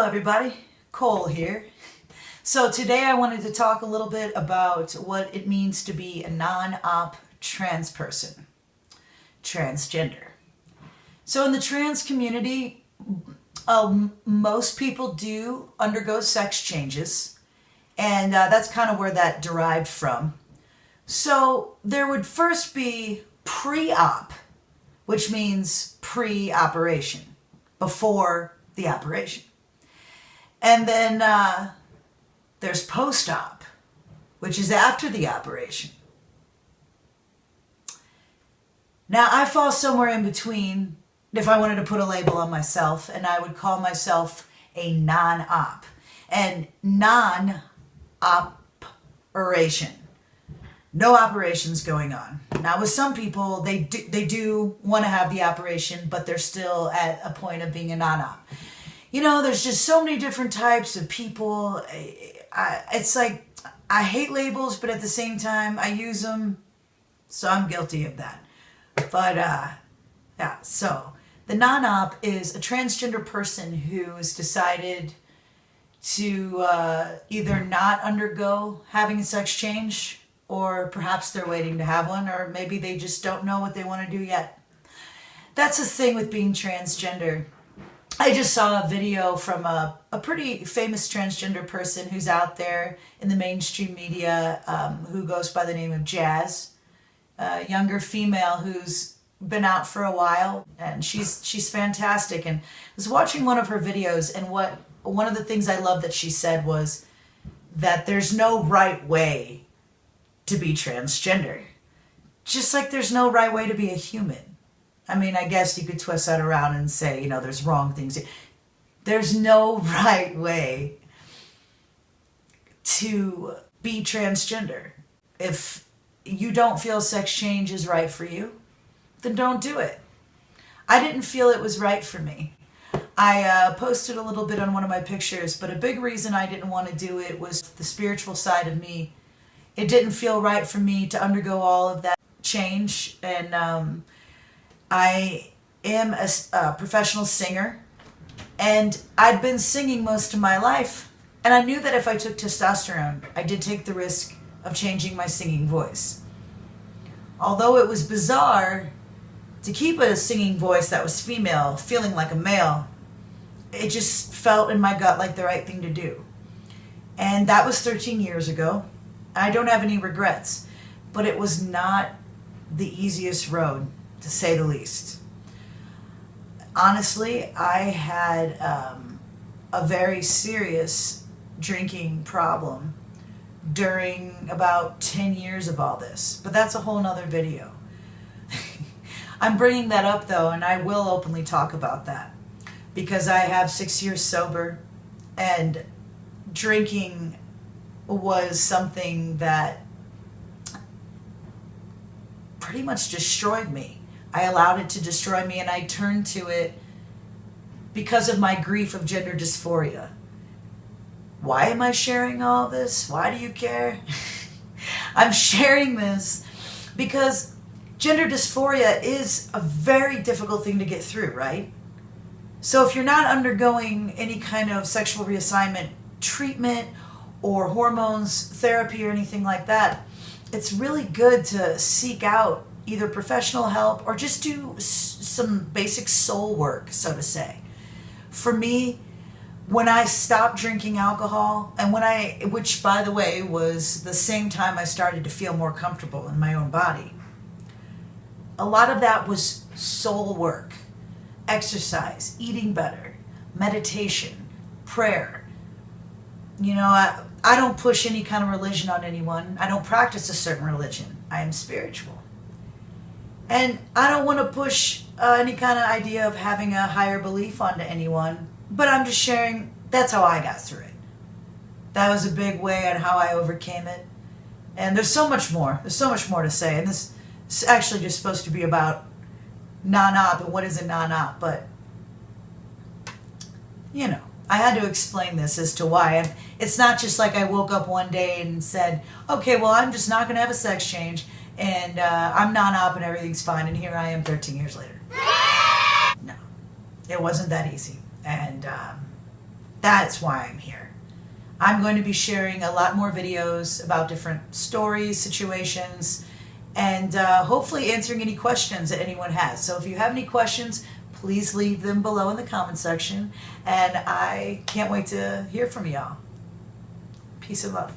everybody, Cole here. So today I wanted to talk a little bit about what it means to be a non-op trans person, transgender. So in the trans community, most people do undergo sex changes, and that's kind of where that derived from. So there would first be pre-op, which means pre-operation, before the operation. And then there's post-op, which is after the operation. Now, I fall somewhere in between if I wanted to put a label on myself, and I would call myself a non-op. And non-operation. No operations going on. Now, with some people, they do want to have the operation, but they're still at a point of being a non-op. You know, there's just so many different types of people. It's like, I hate labels, but at the same time, I use them, so I'm guilty of that. But, yeah, so the non-op is a transgender person who's decided to either not undergo having a sex change, or perhaps they're waiting to have one, or maybe they just don't know what they want to do yet. That's the thing with being transgender. I just saw a video from a pretty famous transgender person who's out there in the mainstream media, who goes by the name of Jazz, a younger female who's been out for a while, and she's fantastic. And I was watching one of her videos, and one of the things I love that she said was that there's no right way to be transgender, just like there's no right way to be a human. I mean, I guess you could twist that around and say, you know, there's wrong things. There's no right way to be transgender. If you don't feel sex change is right for you, then don't do it. I didn't feel it was right for me. I posted a little bit on one of my pictures, but a big reason I didn't want to do it was the spiritual side of me. It didn't feel right for me to undergo all of that change, and I am a professional singer, and I'd been singing most of my life, and I knew that if I took testosterone, I did take the risk of changing my singing voice. Although it was bizarre to keep a singing voice that was female, feeling like a male, it just felt in my gut like the right thing to do. And that was 13 years ago. I don't have any regrets, but it was not the easiest road, to say the least. Honestly, I had a very serious drinking problem during about 10 years of all this, but that's a whole nother video. I'm bringing that up though, and I will openly talk about that, because I have 6 years sober, and drinking was something that pretty much destroyed me. I allowed it to destroy me, and I turned to it because of my grief of gender dysphoria. Why am I sharing all this? Why do you care? I'm sharing this because gender dysphoria is a very difficult thing to get through, right? So if you're not undergoing any kind of sexual reassignment treatment or hormones therapy or anything like that, it's really good to seek out either professional help or just do some basic soul work, so to say. For me, when I stopped drinking alcohol, and which by the way was the same time I started to feel more comfortable in my own body, a lot of that was soul work, exercise, eating better, meditation, prayer. You know, I don't push any kind of religion on anyone. I don't practice a certain religion. I am spiritual. And I don't want to push any kind of idea of having a higher belief onto anyone, but I'm just sharing that's how I got through it. That was a big way on how I overcame it. And there's so much more. There's so much more to say. And this is actually just supposed to be about non-op and what is a non-op, but you know, I had to explain this as to why. It's not just like I woke up one day and said, okay, well, I'm just not going to have a sex change, and I'm non-op and everything's fine, and here I am 13 years later. No, it wasn't that easy. And That's why I'm here. I'm going to be sharing a lot more videos about different stories, situations, and hopefully answering any questions that anyone has. So if you have any questions, please leave them below in the comment section. And I can't wait to hear from y'all. Peace and love.